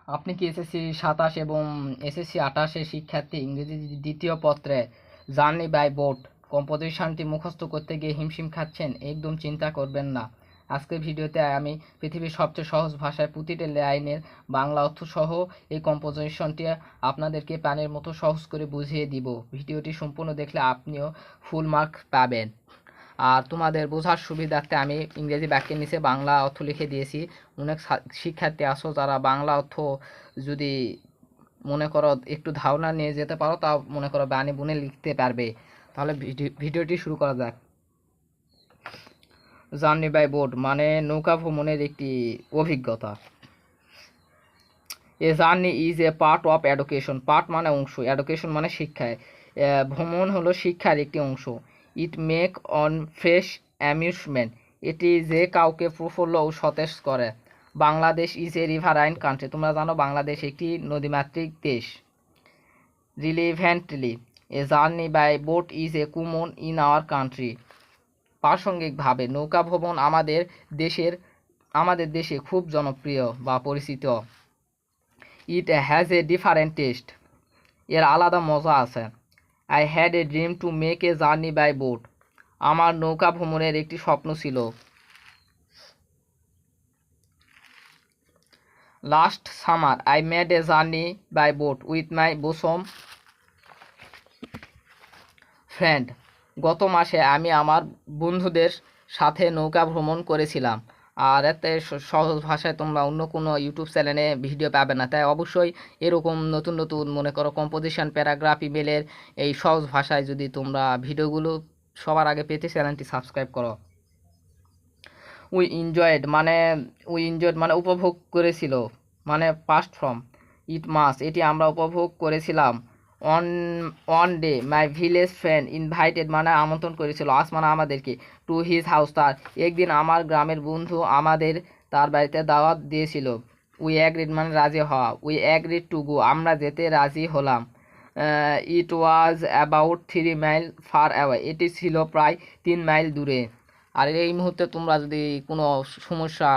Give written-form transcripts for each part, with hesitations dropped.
আপনি কি এসএসসি 27 এবং এসএসসি 28 এর শিক্ষার্থী ইংরেজি দ্বিতীয় পত্রে জার্নি বাই বোট কম্পোজিশনটি মুখস্থ করতে গিয়ে হিমশিম খাচ্ছেন? একদম চিন্তা করবেন না। আজকের ভিডিওতে আমি পৃথিবীর সবচেয়ে সহজ ভাষায় প্রতিটি লাইনের বাংলা অর্থ সহ এই কম্পোজিশনটি আপনাদেরকে প্রাণের মতো সহজ করে বুঝিয়ে দিব। ভিডিওটি সম্পূর্ণ দেখলে আপনিও ফুল মার্ক পাবেন। আর তোমাদের বোঝার সুবিধার্থে আমি ইংরেজি বাক্যের নিচে বাংলা অর্থ লিখে দিয়েছি। অনেক শিক্ষার্থী আছো যারা বাংলা অর্থ যদি মনে করো একটু ধারণা নিয়ে যেতে পারো, তা মনে করো বানি বুনে লিখতে পারবে। তাহলে ভিডিওটি শুরু করা যাক। জার্নি বাই বোট মানে নৌকা ভ্রমণের একটি অভিজ্ঞতা। A journey is a part of education. Part মানে অংশ, এডুকেশন মানে শিক্ষায়। ভ্রমণ হলো শিক্ষার একটি অংশ। It make on fresh amusement. এটি যে কাউকে প্রফুল্ল ও সতেজ করে। Bangladesh is a riverine country. তোমরা জানো বাংলাদেশ একটি নদীমাতৃক দেশ। Relevantly a journey by boat is a common in our country. প্রাসঙ্গিকভাবে নৌকা ভ্রমণ আমাদের দেশে খুব জনপ্রিয় বা পরিচিত। It has a different taste. এর আলাদা মজা আছে। I had a dream to make a journey by boat. আমার নৌকা ভ্রমণের একটি স্বপ্ন ছিল। Last summer I made a journey by boat with my bosom friend. গত মাসে আমি আমার বন্ধুদের সাথে নৌকা ভ্রমণ করেছিলাম। আর এতে সহজ ভাষায় তোমরা অন্য কোনো ইউটিউব চ্যানেলে ভিডিও পাবে না, তাই অবশ্যই এরকম নতুন নতুন মনে করো কম্পোজিশন, প্যারাগ্রাফ, ইমেলের এই সহজ ভাষায় যদি তোমরা ভিডিওগুলো সবার আগে পেতে চ্যানেলটি সাবস্ক্রাইব করো। উই এনজয়েড মানে উপভোগ করেছিল, মানে পাস্ট ফর্ম। এটি আমরা উপভোগ করেছিলাম। On on day my village friend invited মানে আমন্ত্রণ করেছিল, আস মানে আমাদেরকে, টু হিজ হাউস তার একদিন আমার গ্রামের বন্ধু আমাদের তার বাড়িতে দাওয়াত দিয়েছিল। উই অ্যাগ্রিড মানে রাজি হওয়া। উই অ্যাগ্রিড টু গো আমরা যেতে রাজি হলাম। It was about 3 mile far away এটি ছিল প্রায় 3 মাইল দূরে। আর এই মুহূর্তে তোমরা যদি কোনো সমস্যা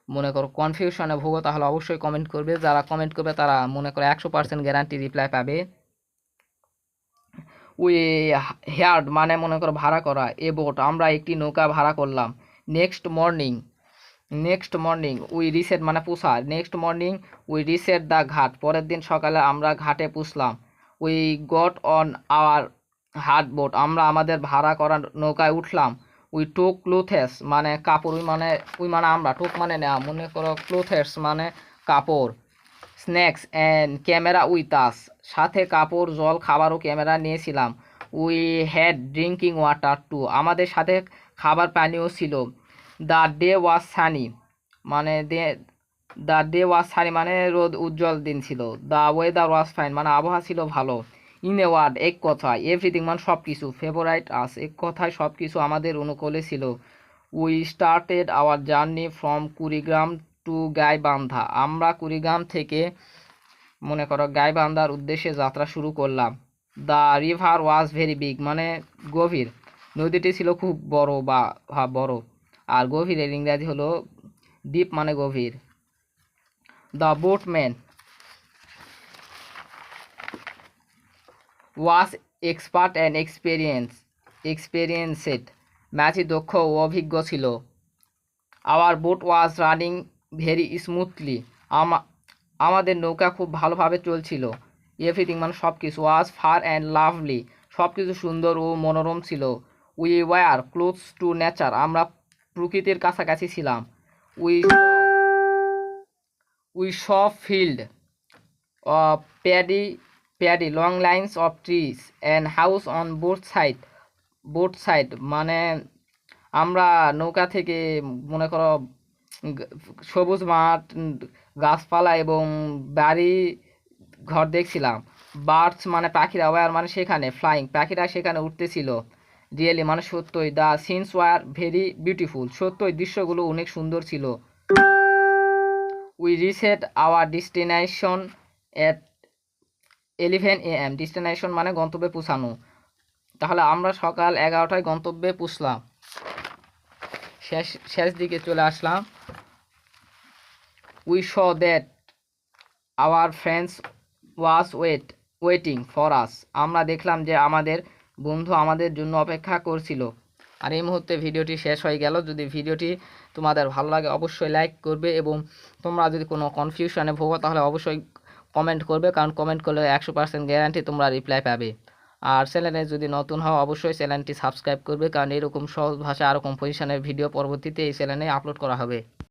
মনে করো কনফিউশনে ভোগো, তাহলে অবশ্যই কমেন্ট করবে। যারা কমেন্ট করবে তারা মনে করো 100% গ্যারান্টি রিপ্লাই পাবে। উই হেয়ার্ড মানে মনে করো ভাড়া করা। এ বোট আমরা একটি নৌকা ভাড়া করলাম। নেক্সট মর্নিং উই রিসেট মানে পুষা। Next morning we reset the ঘাট পরের দিন সকালে আমরা ঘাটে পুষলাম। উই গট অন আওয়ার হাট বোট আমরা আমাদের ভাড়া করা নৌকায় উঠলাম। উই টুক ক্লোথেস মানে কাপড়। উই মানে আমরা, টুক মানে নেওয়া, মনে করো ক্লোথেস মানে কাপড়। Snacks and camera with us সাথে কাপড়, জল, খাবার ও ক্যামেরা নিয়েছিলাম। We had drinking water to আমাদের সাথে খাবার পানীয় ছিল। দ্য ডে ওয়াজ সানি মানে মানে রোদ উজ্জ্বল দিন ছিল। দ্য ওয়েদার ওয়াজ ফাইন মানে আবহাওয়া ছিল ভালো। ইন এ ওয়ার্ড এক কথায়, এভরিথিং মানে সব কিছু, ফেভারাইট আস এক কথায় সব কিছু আমাদের অনুকূলে ছিল। We started our journey from Kurigram to Gaibandha আমরা কুড়িগ্রাম থেকে মনে করো গাইবান্ধার উদ্দেশ্যে যাত্রা শুরু করলাম। The river was very big মানে গভীর। নদীটি ছিল খুব বড় বা বড়। আর গভীরের ইংরাজি হলো ডিপ মানে গভীর। The boatman was expert and experienced ম্যাচই দক্ষ ও অভিজ্ঞ ছিল। Our boat was running very smoothly আমাদের নৌকা খুব ভালোভাবে চলছিল। এভরিথিং মানে সব কিছু। ওয়াজ ফার অ্যান্ড লাভলি সব কিছু সুন্দর ও মনোরম ছিল। We were close to nature আমরা প্রকৃতির কাছাকাছি ছিলাম। We we saw field of paddy long lines of trees and house on both side মানে আমরা নৌকা থেকে মনে করো সবুজ মাঠ, গাছপালা এবং বাড়ি ঘর দেখছিলাম। বার্ডস মানে পাখিরা, ওয়ার মানে সেখানে, ফ্লাইং পাখিরা সেখানে উঠতেছিল। রিয়েলি মানে সত্যই। The scenes were very beautiful সত্যই দৃশ্যগুলো অনেক সুন্দর ছিল। We reached our destination at 11 AM destination মানে গন্তব্যে পৌঁছানো। তাহলে আমরা সকাল 11টায় গন্তব্যে পৌঁছলাম। শেষ দিকে চলে আসলাম। We saw that our friends was waiting for us. আমরা দেখলাম যে আমাদের বন্ধু আমাদের জন্য অপেক্ষা করছিল। আর এই মুহূর্তে ভিডিওটি শেষ হয়ে গেল। যদি ভিডিওটি তোমাদের ভালো লাগে অবশ্যই লাইক করবে, এবং তোমরা যদি কোনো কনফিউশনে ভোগো তাহলে অবশ্যই কমেন্ট করবে, কারণ কমেন্ট করলে 100% গ্যারান্টি তোমরা রিপ্লাই পাবে। আর চ্যানেলে যদি নতুন হও অবশ্যই চ্যানেলটি সাবস্ক্রাইব করবে, কারণ এরকম সহজ ভাষা আর কম্পোজিশনের ভিডিও পরবর্তীতে এই চ্যানেলে আপলোড করা হবে।